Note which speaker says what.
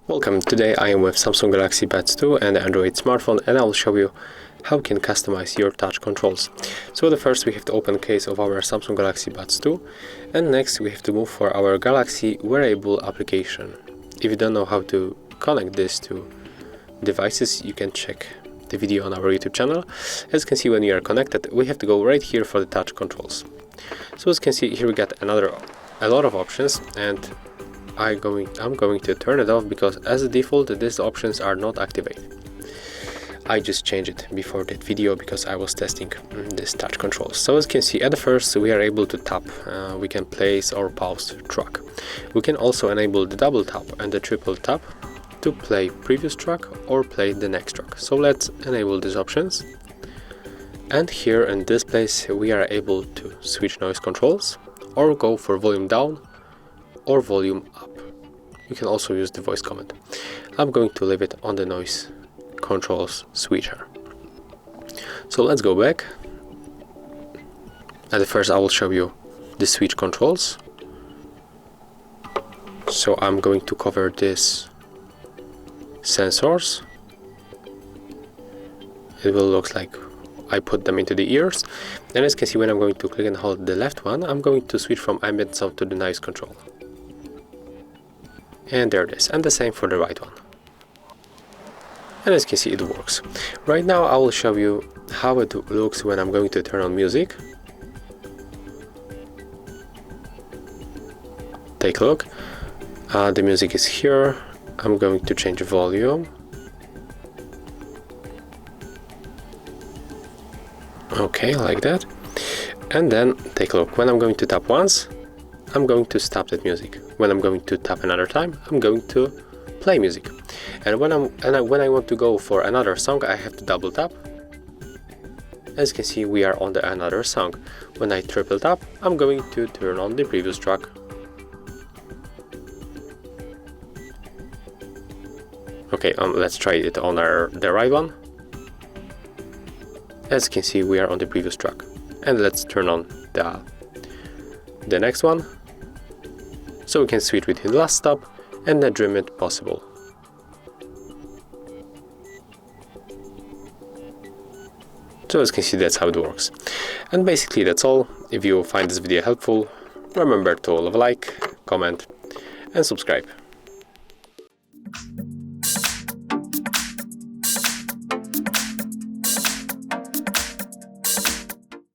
Speaker 1: Welcome, today I am with Samsung Galaxy Buds 2 and Android smartphone, and I will show you how you can customize your touch controls. So the first we have to open case of our Samsung Galaxy Buds 2, and next we have to move for our Galaxy wearable application. If you don't know how to connect this to devices, you can check the video on our YouTube channel. As you can see, when we are connected, we have to go right here for the touch controls. So as you can see here, we got a lot of options, and I'm going to turn it off because as a default these options are not activated. I just changed it before that video because I was testing this touch controls. So as you can see, at the first we are able to tap, we can place or pause track. We can also enable the double tap and the triple tap to play previous track or play the next track. So let's enable these options, and here in this place we are able to switch noise controls or go for volume down or volume up. You can also use the voice command. I'm going to leave it on the noise controls switcher. So let's go back. At first I will show you the switch controls. So I'm going to cover this sensors. It will look like I put them into the ears, and as you can see, when I'm going to click and hold the left one, I'm going to switch from ambient sound to the noise control. And there it is, and the same for the right one. And as you can see, it works. Right now I will show you how it looks when I'm going to turn on music. Take a look. The music is here. I'm going to change the volume. Okay, like that. And then take a look. When I'm going to tap once, I'm going to stop that music. When I'm going to tap another time, I'm going to play music. And when I want to go for another song, I have to double tap. As you can see, we are on the another song. When I triple tap, I'm going to turn on the previous track. Okay, let's try it on the right one. As you can see, we are on the previous track. And let's turn on the next one, so we can switch between the last stop and the dream it possible. So as you can see, that's how it works. And basically that's all. If you find this video helpful, remember to leave a like, comment and subscribe.